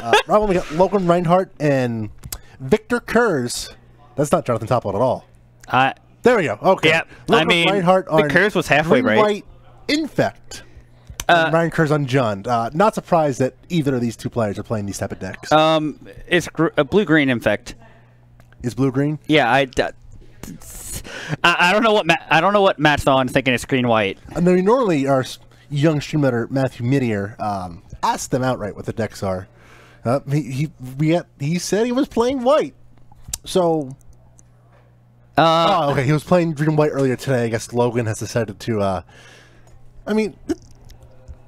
Right when we got Logan, Reinhardt, and Victor Kurz. That's not Jonathan Toppled at all. There we go. Okay. Yeah. Logan, Reinhardt on Kurz was halfway right. White Infect. Ryan Kurz on Jund. Not surprised that either of these two players are playing these type of decks. It's a blue-green Infect. Is blue-green? Yeah, I don't know what Matt's on thinking it's green-white. I mean, normally our young streamer Matthew Midier asked them outright what the decks are. He said he was playing white. So, okay, he was playing green-white earlier today. I guess Logan has decided to. I mean,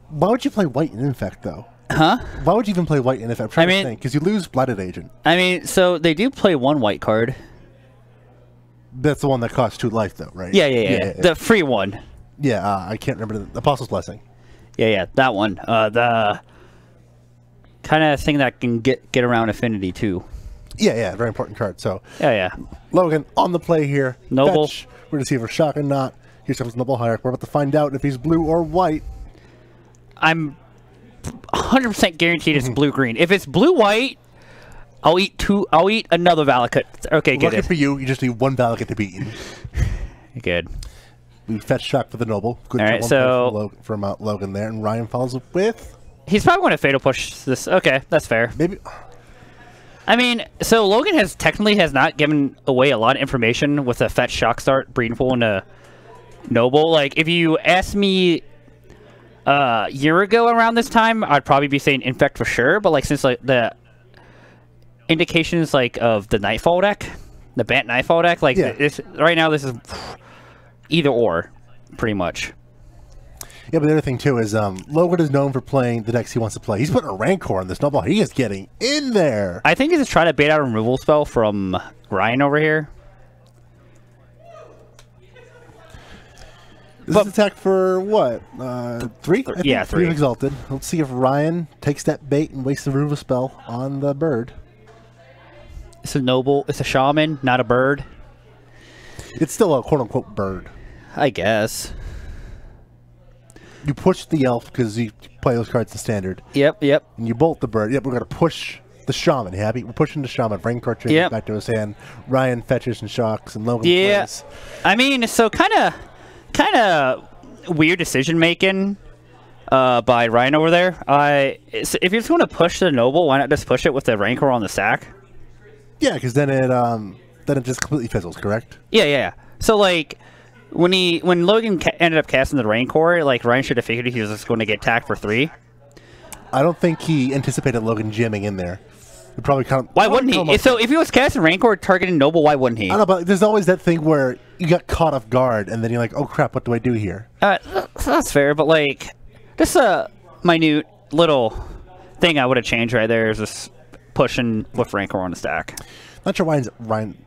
why would you play white in Infect though? Huh? Why would you even play white in Infect? I'm trying to think because you lose Blighted Agent. I mean, so they do play one white card. That's the one that costs 2 life, though, right? Yeah. The free one. Yeah, I can't remember the Apostle's Blessing. Yeah, that one. The kind of thing that can get around Affinity too. Yeah, very important card. So yeah. Logan on the play here. Noble. Fetch. We're gonna see if we're shock or not. Here comes Noble Hierarch. We're about to find out if he's blue or white. I'm 100% guaranteed it's blue-green. If it's blue-white, I'll eat another Valakut. Okay, good. Lucky for you, you just need 1 Valakut to beat. Good. We fetch shock for the Noble. Good all right, so from Logan there, and Ryan follows up with. He's probably going to Fatal Push this. Okay, that's fair. Maybe. I mean, so Logan has not given away a lot of information with a fetch shock start, breeding pool, and a Noble. Like, if you asked me a year ago around this time, I'd probably be saying Infect for sure. But like, since like the indications like of the Nightfall deck, the Bant Nightfall deck, like right now, this is either or, pretty much. Yeah, but the other thing too is Logan is known for playing the decks he wants to play. He's putting a Rancor on this Noble. He is getting in there. I think he's just trying to bait out a removal spell from Ryan over here. This is attack for what? 3? Yeah, 3. Exalted. Let's see if Ryan takes that bait and wastes the removal spell on the bird. It's a Noble. It's a Shaman, not a bird. It's still a quote-unquote bird. I guess. You push the elf because you play those cards in standard. Yep. And you bolt the bird. Yep, we're going to push the Shaman. Happy? We're pushing the Shaman. Bring card back to his hand. Ryan fetches and shocks, and Logan plays. I mean, so kind of weird decision making by Ryan over there. If you're just going to push the Noble, why not just push it with the Rancor on the stack? Yeah, because then it just completely fizzles. Correct? Yeah. So like, when Logan ended up casting the Rancor, like Ryan should have figured he was just going to get attacked for 3. I don't think he anticipated Logan jamming in there. He probably why wouldn't he? So if he was casting Rancor targeting Noble, why wouldn't he? I don't know, but there's always that thing where you got caught off guard, and then you're like, "Oh crap, what do I do here?" That's fair, but like, just a minute little thing I would have changed right there is just pushing with Rancor on the stack. Not sure why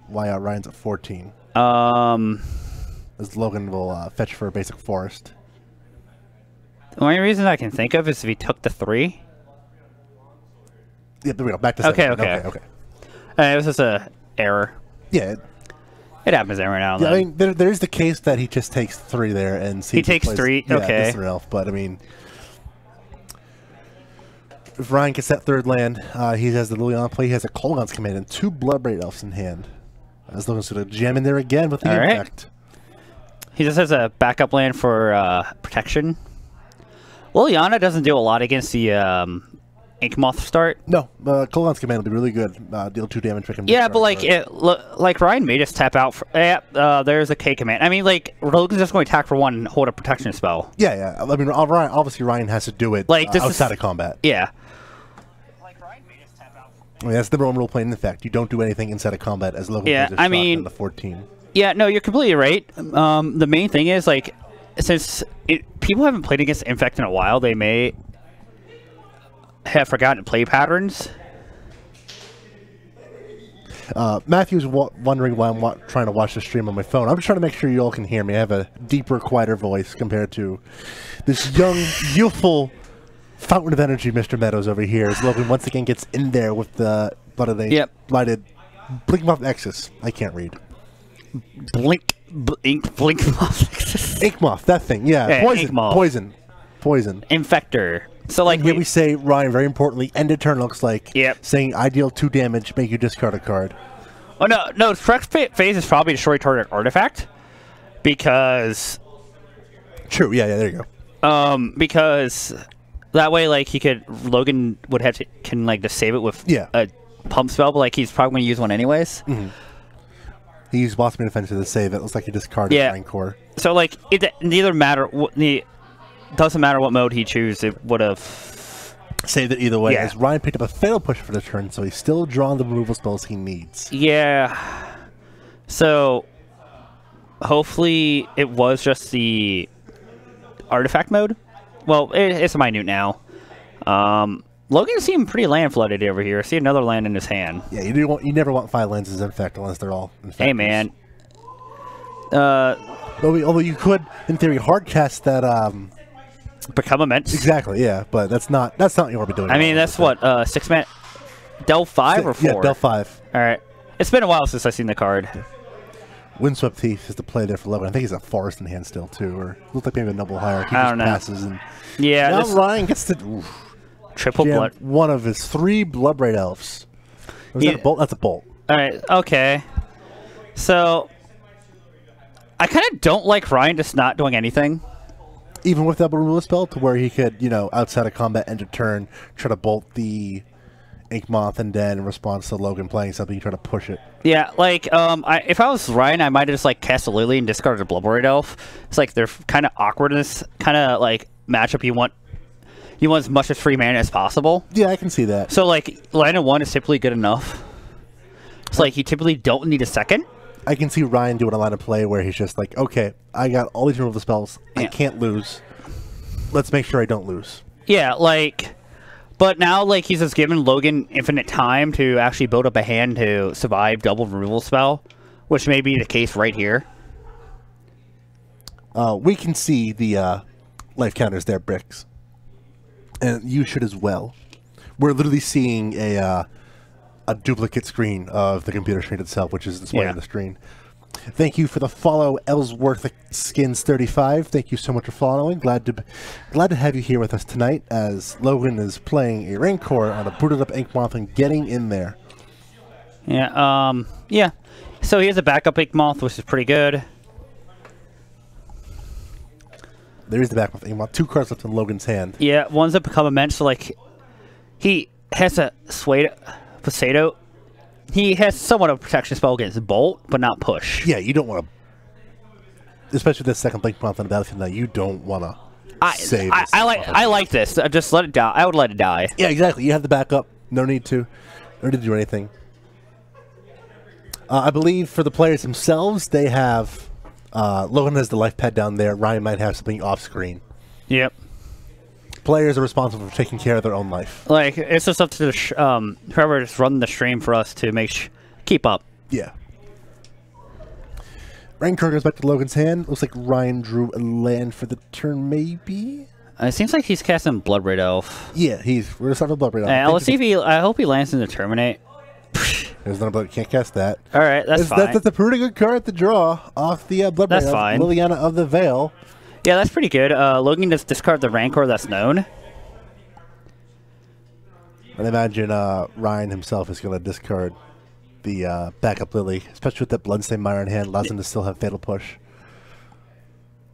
Ryan's at 14. As Logan will fetch for a basic forest. The only reason I can think of is if he took the 3. Yeah, there we go. Back to 7. Okay. It was just a error. Yeah. It happens every now and then. I mean, there's the case that he just takes 3 there and he takes 3. Okay. Elf, but I mean, if Ryan gets that 3rd land, he has the Lily on play. He has a Kolaghan's Command and 2 Bloodbraid Elves in hand. As Logan's going to jam in there again with the Infect. He just has a backup land for protection. Liliana doesn't do a lot against the Inkmoth start. No, Kolaghan's Command will be really good. Deal 2 damage. Yeah, but like Ryan may just tap out. There's a K command. I mean, like Logan's just going to attack for 1 and hold a protection spell. Yeah. I mean, obviously Ryan has to do it like outside of combat. Yeah. I mean, that's the normal rule playing Infect. You don't do anything inside of combat as Logan plays a shot in the 14. Yeah, no, you're completely right. The main thing is, like, since people haven't played against Infect in a while, they may have forgotten play patterns. Matthew's wondering why I'm trying to watch the stream on my phone. I'm just trying to make sure you all can hear me. I have a deeper, quieter voice compared to this young, youthful fountain of energy, Mr. Meadows over here. As Logan once again gets in there with the lighted Blinkmoth Nexus. I can't read. Blinkmoth Nexus. Inkmoth, that thing. Yeah, poison. Inkmoth. Poison. Infector. So like and here we say, Ryan, very importantly, end of turn looks like saying I deal 2 damage, make you discard a card. Oh no, correct phase is probably destroy target artifact because. True. Yeah. There you go. Because that way, like Logan would have to like just save it with a pump spell, but like he's probably going to use one anyways. He used Blossoming Defense to save it. Looks like he discarded Rancor. So like it neither matter. Doesn't matter what mode he chooses. It would have saved it either way. As Ryan picked up a fatal push for the turn, so he's still drawing the removal spells he needs. Yeah. So hopefully it was just the artifact mode. Well, it's minute now. Logan seemed pretty land flooded over here. I see another land in his hand. Yeah, you never want 5 lands as Infect unless they're all Infectors. Hey man. Although you could, in theory, hard cast that. Become immense. Exactly. Yeah, but that's not what you want to be doing. I mean, that's what 6 mana. Delve 5 or 4? Yeah, Delve 5. All right. It's been a while since I've seen the card. Windswept Thief is the play there for Logan. I think he's a Forest in hand still too, or looks like maybe a Noble Hierarchy. I don't know. Passes and now Ryan gets to triple blood. One of his 3 Bloodbraid Elves. Was that a bolt? That's a bolt. All right. Okay. So I kind of don't like Ryan just not doing anything. Even with double removal spell, to where he could, outside of combat, end of turn, try to bolt the Ink Moth, and then in response to Logan playing something, you try to push it. Yeah, like, if I was Ryan, I might have just, like, cast a Lily and discarded a Bloodbraid Elf. It's like they're kind of awkward in this kind of, like, matchup. You want as much as free mana as possible. Yeah, I can see that. So, like, line of 1 is typically good enough. It's like you typically don't need a second. I can see Ryan doing a line of play where he's just like, okay, I got all these removal spells. I can't lose. Let's make sure I don't lose. Yeah, like, but now, like, he's just given Logan infinite time to actually build up a hand to survive double removal spell, which may be the case right here. We can see the life counters there, Bricks. And you should as well. We're literally seeing a duplicate screen of the computer screen itself, which is displaying on the screen. Thank you for the follow, Ellsworth Skins 35. Thank you so much for following. Glad to have you here with us tonight as Logan is playing a Rancor on a booted up Ink Moth and getting in there. Yeah, yeah. So he has a backup Ink Moth, which is pretty good. There is the backup Ink Moth. 2 cards left in Logan's hand. Yeah, one's that become immense. So like, he has a Poseidon. He has somewhat of a protection spell against Bolt, but not Push. Yeah, you don't want to, especially with the second Blink Month on the battlefield now, you don't want to save this. I like this. Just let it die. I would let it die. Yeah, exactly. You have the backup. No need to do anything. I believe for the players themselves, they have, Logan has the life pad down there. Ryan might have something off screen. Yep. Players are responsible for taking care of their own life. Like, it's just up to the whoever's running the stream for us to keep up. Yeah. Rancor goes back to Logan's hand. Looks like Ryan drew a land for the turn, maybe? It seems like he's casting Bloodbraid Elf. Yeah, we're going to start with Bloodbraid Elf. Let's see if I hope he lands in the Terminate. There's none of can't cast that. All right, that's fine. That's a pretty good card to draw off the Bloodbraid Elf. That's fine. Liliana of the Veil. Yeah, that's pretty good. Logan just discard the Rancor that's known. And imagine Ryan himself is going to discard the backup Lily, especially with that Bloodstained Mire in hand, allows him to still have Fatal Push.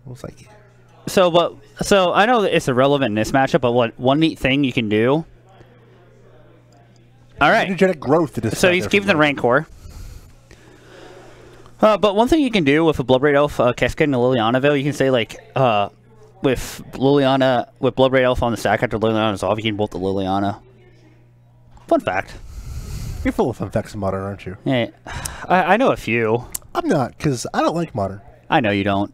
Looks like. So I know that it's irrelevant in this matchup, but one neat thing you can do. All right. Energetic growth. So he's keeping the Rancor. But one thing you can do with a Bloodbraid Elf cascading the Liliana Veil, you can say like with Bloodbraid Elf on the stack after Liliana's off, you can bolt the Liliana. Fun fact. You're full of fun facts in Modern, aren't you? Yeah, I know a few. I'm not, because I don't like Modern. I know you don't.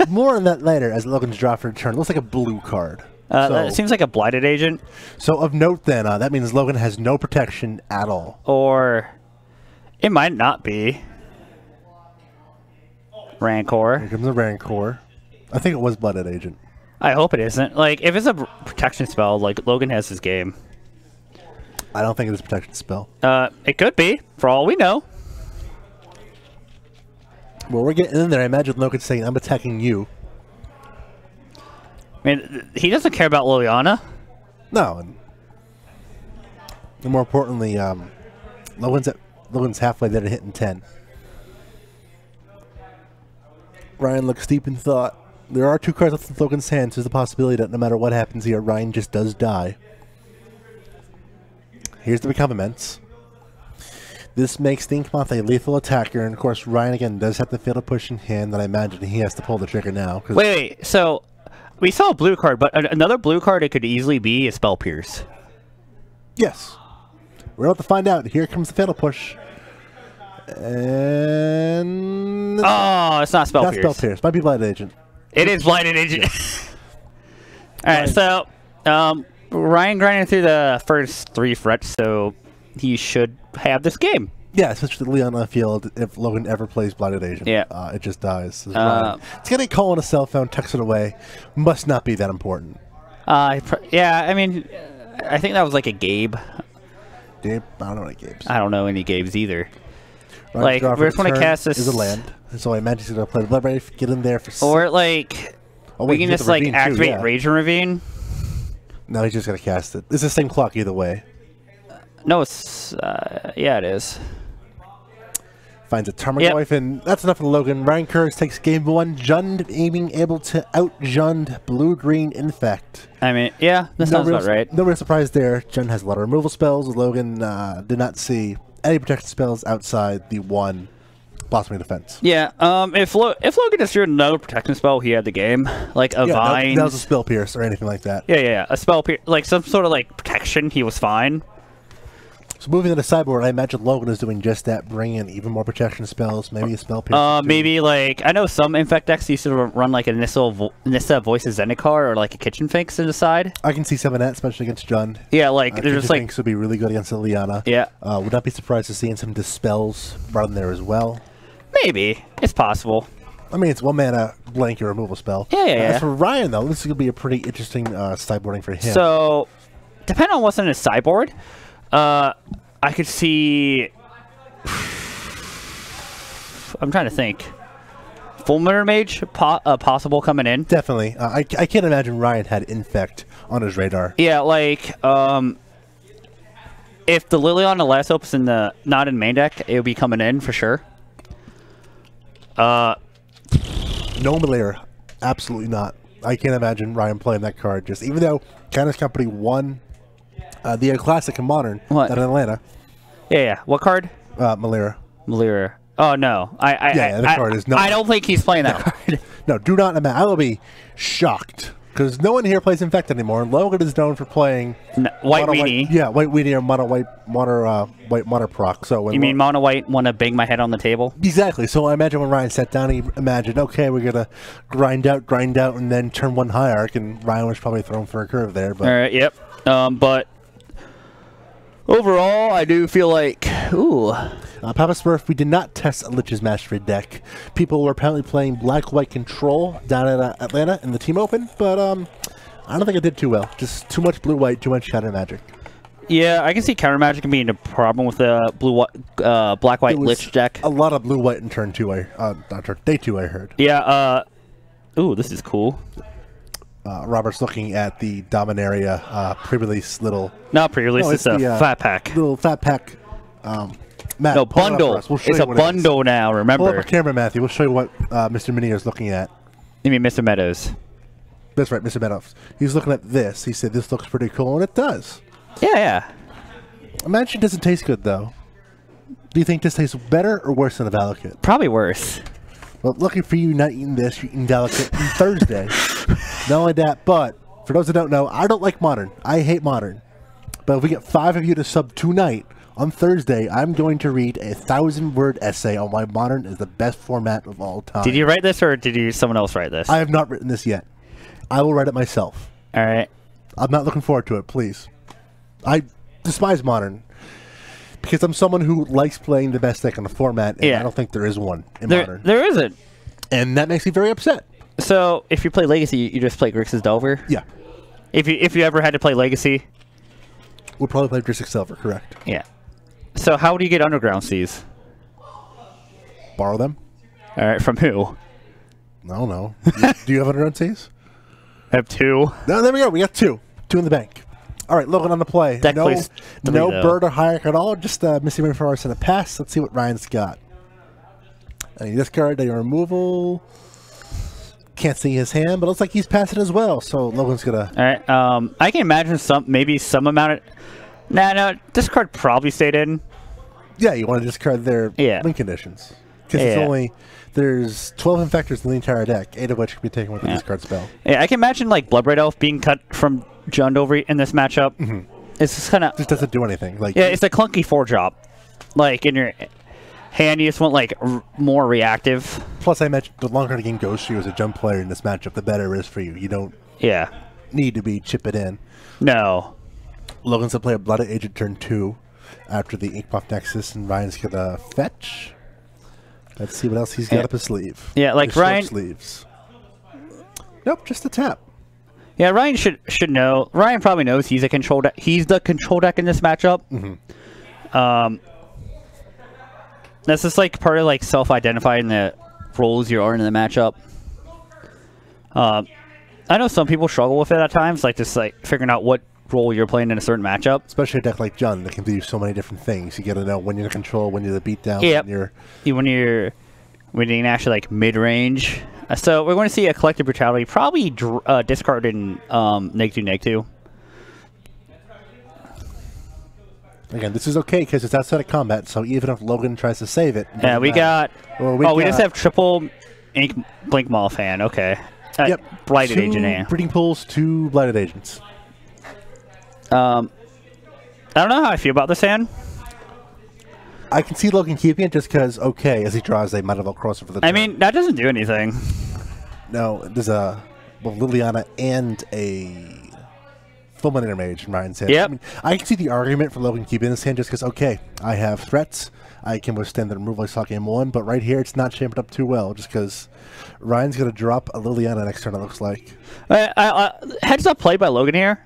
More on that later as Logan's draw for a turn. It looks like a blue card. That seems like a Blighted Agent. So of note then, that means Logan has no protection at all. Or it might not be. Rancor. Here comes the Rancor. I think it was Blooded Agent. I hope it isn't. Like, if it's a protection spell, like, Logan has his game. I don't think it is a protection spell. It could be, for all we know. Well, we're getting in there. I imagine Logan's saying, I'm attacking you. I mean, he doesn't care about Liliana. No. And more importantly, Logan's halfway there to hitting 10. Ryan looks deep in thought. There are 2 cards left in Logan's hands. There's the possibility that no matter what happens here, Ryan just does die. Here's the Become Immense. This makes Stinkmoth a lethal attacker, and of course Ryan again does have the fatal push in hand, that I imagine he has to pull the trigger now. Wait, so we saw a blue card, but another blue card it could easily be a Spell Pierce. Yes. We're about to find out. Here comes the fatal push. And... Oh, it's not Spell Pierce. Not Spell Pierce. Might be Blighted Agent. It is Blighted Agent. Alright, so Ryan grinding through the first 3 threats, so he should have this game. Yeah, especially on the field. If Logan ever plays Blighted Agent, yeah, it just dies. It's getting a call on a cell phone, text it away. Must not be that important. Yeah, I mean, I think that was like a Gabe. Gabe? I don't know any Gabes. I don't know any Gabes either. Ryan's like, we just want to cast this. Is a land, so I imagine he's going to play the Blood Wraith, get in there for. Or like, we can just like activate Rage and Ravine. No, he's just going to cast it. It's the same clock either way. No, it's yeah, it is. Finds a Tarmogoyf, and that's enough for Logan. Ryan Kurz takes game 1. Jund being able to out-Jund blue-green Infect. I mean, yeah, that sounds about right. No real surprise there. Jund has a lot of removal spells. Logan did not see any protection spells outside the 1 Blossoming Defense. Yeah, if Logan just drew another protection spell, he had the game. Like a Vine. That was a Spell Pierce or anything like that. Yeah, a Spell Pierce. Like some sort of like protection, he was fine. So moving to the sideboard, I imagine Logan is doing just that, bringing in even more protection spells, maybe a Spell Pierce. Maybe like, I know some Infect decks used to run like a Nissa Voices Zendikar or like a Kitchen Finks to the side. I can see some of that, especially against Jund. Yeah, like there's just like... Finks would be really good against Liliana. Yeah. Would not be surprised to see some Dispels brought in there as well. Maybe. It's possible. I mean, it's 1 mana blanket removal spell. Yeah. As for Ryan, though, this is going to be a pretty interesting sideboarding for him. So, depending on what's in his sideboard, I could see... I'm trying to think. Fulminator Mage possible coming in. Definitely. I can't imagine Ryan had Infect on his radar. Yeah, like, if the Liliana last opus in the not in main deck, it would be coming in for sure. No Malire. Absolutely not. I can't imagine Ryan playing that card. Just even though Counter's Company won the Classic and Modern down in Atlanta. Yeah. What card? Malira. Malira. Oh no. The card is not. I don't think he's playing that card. No, do not imagine. I will be shocked because no one here plays Infect anymore. Logan is known for playing White Weenie. Yeah, White Weenie or Mono White Mono Proc. So you mean Mono White want to bang my head on the table? Exactly. So I imagine when Ryan sat down, he imagined, okay, we're gonna grind out, and then turn 1 Hierarch, and Ryan was probably thrown for a curve there. But all right. Yep. But overall, I do feel like, Papa Smurf, we did not test a Lich's Mastery deck. People were apparently playing Black-White Control down at Atlanta in the Team Open, but I don't think it did too well. Just too much Blue-White, too much Counter Magic. Yeah, I can see Counter Magic being a problem with the Black-White Lich deck. A lot of Blue-White in turn 2, day 2, I heard. Yeah, this is cool. Robert's looking at the Dominaria pre-release little... Not pre-release, it's a fat pack. Little fat pack. Matt, no, bundle. It's a bundle now, remember. Pull up a camera, Matthew. We'll show you what Mr. Minio is looking at. You mean Mr. Meadows? That's right, Mr. Meadows. He's looking at this. He said, this looks pretty cool, and it does. Yeah. Imagine it doesn't taste good, though. Do you think this tastes better or worse than a Valakut? Probably worse. Well, lucky for you, not eating this, you're eating Valakut on Thursday. Not only that, but for those that don't know, I don't like Modern. I hate Modern. But if we get 5 of you to sub tonight, on Thursday, I'm going to read a 1,000-word essay on why Modern is the best format of all time. Did you write this, or did someone else write this? I have not written this yet. I will write it myself. All right. I'm not looking forward to it, please. I despise Modern because I'm someone who likes playing the best deck in the format, and I don't think there is one in Modern. There isn't. And that makes me very upset. So, if you play Legacy, you just play Grixis Delver? Yeah. If you ever had to play Legacy? We'll probably play Grixis Delver, correct. Yeah. So how do you get Underground Seas? Borrow them. All right, from who? I don't know. Do you have Underground Seas? I have 2. No, there we go. We got 2. 2 in the bank. All right, Logan on the play. Deck No, plays 3, no though. bird or hierarch at all. Just missing rainforest and a pass. Let's see what Ryan's got. Any discard, any removal. Can't see his hand, but it looks like he's passing as well. So Logan's gonna. All right. I can imagine maybe some amount of. No. Discard probably stayed in. Yeah, you want to discard their win conditions because there's 12 infectors in the entire deck, 8 of which can be taken with the discard spell. Yeah, I can imagine like Bloodbraid Elf being cut from Jundovri in this matchup. It's just kind of just doesn't do anything. Like it's a clunky 4-drop. Like in your hand, you just want like more reactive. Plus, I imagine the longer the game goes for you as a jump player in this matchup, the better it is for you. You don't need to be chip it in. No. Logan's gonna play a Blooded Agent turn 2 after the Inkmoth Nexus, and Ryan's gonna fetch. Let's see what else he's got up his sleeve. Yeah, like his Ryan. Sleeves. Nope, just a tap. Yeah, Ryan should know. Ryan probably knows he's a control deck. He's the control deck in this matchup. That's just like part of like self-identifying the roles you are in the matchup. I know some people struggle with it at times, like just like figuring out what role you're playing in a certain matchup. Especially a deck like Jund that can do so many different things. You got to know when you're the control, when you're the beatdown, when you're actually like mid-range. So we're going to see a collective brutality, probably discard in -2/-2. Again, this is okay because it's outside of combat. So even if Logan tries to save it, yeah, we just have triple ink blink moth hand. Okay. Blighted agent. 2 breeding pools, 2 blighted agents. I don't know how I feel about this hand. I can see Logan keeping it just because, as he draws a Mighty Crosser for the turn. I mean, that doesn't do anything. No, there's a Liliana and a Fulminator Mage in Ryan's hand. Yep. I mean, I can see the argument for Logan keeping this hand just because, I have threats. I can withstand the removal I saw game 1, but right here it's not shaped up too well just because Ryan's going to drop a Liliana next turn, it looks like. Heads up play by Logan here.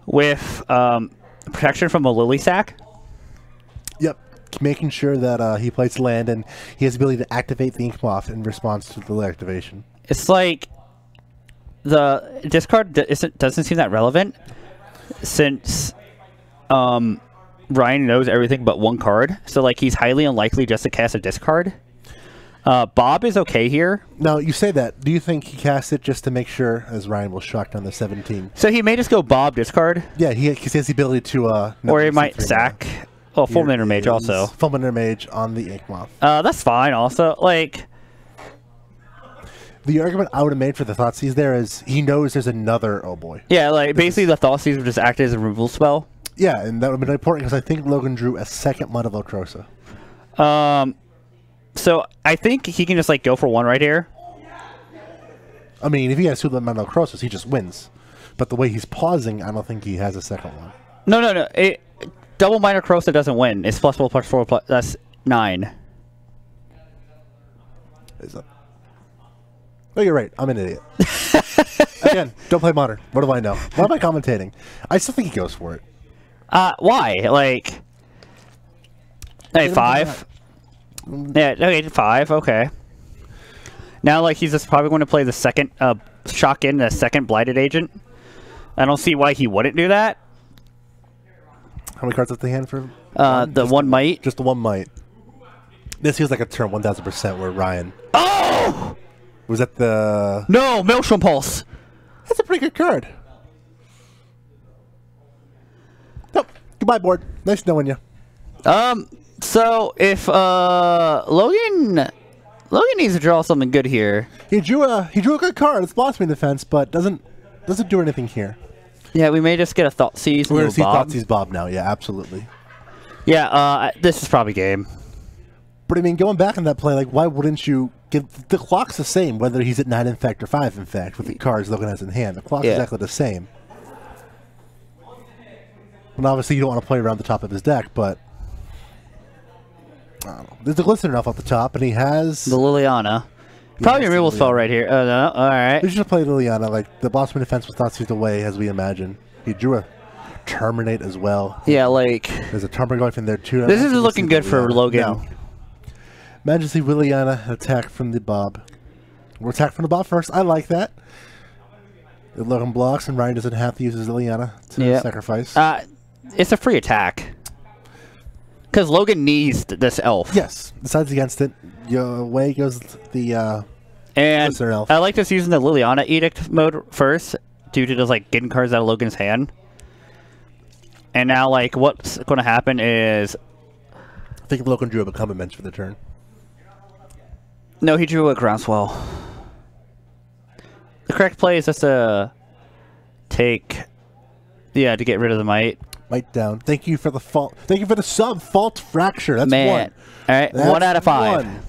With protection from a Lily Sack. Yep, making sure that he plays land and he has the ability to activate the Inkmoth in response to the Lily activation. It's like the discard doesn't seem that relevant since Ryan knows everything but 1 card. So like he's highly unlikely just to cast a discard. Bob is okay here. Now, you say that. Do you think he casts it just to make sure, as Ryan will shock down the 17? So he may just go Bob discard. Yeah, he has the ability to... or he might sack... Oh, Fulminator Mage also. Fulminator Mage on the Inkmoth. That's fine also. Like... The argument I would have made for the Thoughtseize there is he knows there's another... Oh, boy. Yeah, like, basically the Thoughtseize would just act as a removal spell. Yeah, and that would have been important because I think Logan drew a second Mud of Voltrosa. So I think he can just like go for 1 right here. I mean, if he has 2 Mud Voltrosas, he just wins. But the way he's pausing, I don't think he has a second one. No. Double Minor Crossa doesn't win. It's +4/+4. That's 9. Is that? Oh, you're right. I'm an idiot. Again, don't play Modern. What do I know? Why am I commentating? I still think he goes for it. Why? Like, hey, 5. Yeah, okay, 5, okay. Now, like, he's just probably going to play the second, shock in the second Blighted Agent. I don't see why he wouldn't do that. How many cards at the hand for? The 1 might. Just the 1 might. This feels like a turn 1000% where Ryan... Oh! Was that the... No, Maelstrom Pulse. That's a pretty good card. Nope. Goodbye, board. Nice knowing you. So if Logan needs to draw something good here. He drew a good card. It's Blossoming Defense, but doesn't do anything here. Yeah, we may just get a Thoughtseize. We're gonna see Thoughtseize Bob now. Yeah, absolutely. Yeah, this is probably game. But I mean, going back on that play, like, why wouldn't you give the clock's the same whether he's at 9 Infect or 5 Infect with the cards Logan has in hand. The clock's exactly the same. And obviously, you don't want to play around the top of his deck, but. I don't know. There's a Glisten off the top, and he has... The Liliana. Probably a removal spell right here. Oh, no. Alright. We should play Liliana. Like, the Blossoming Defense was Thoughtseize away, as we imagine. He drew a Terminate as well. Yeah, like... There's a Terminate going from there, too. This is looking good for Logan. No. Imagine see Liliana attack from the Bob. We'll attack from the Bob first. I like that. Logan blocks, and Ryan doesn't have to use his Liliana to sacrifice. It's a free attack. Because Logan needs this elf. Yes, decides against it. Away goes the and elf. I like just using the Liliana Edict mode first, due to just like getting cards out of Logan's hand. And now, like, what's going to happen is... I think Logan drew up a comment for the turn. No, he drew a Groundswell. The correct play is just to take... Yeah, to get rid of the Might. Might down. Thank you for the fault. Thank you for the sub. Fault Fracture. That's Man. 1. All right, That's 1 out of 5. 1.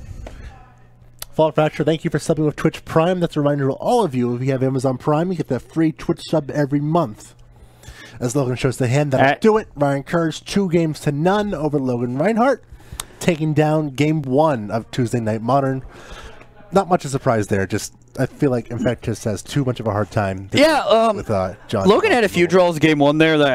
Fault Fracture, thank you for subbing with Twitch Prime. That's a reminder to all of you, if you have Amazon Prime, you get that free Twitch sub every month. As Logan shows the hand, that'll do it. Ryan Kurz, 2-0 over Logan Reinhardt, taking down Game 1 of Tuesday Night Modern. Not much of a surprise there, just I feel like Infect just has too much of a hard time with John. Logan had a few draws Game 1 there that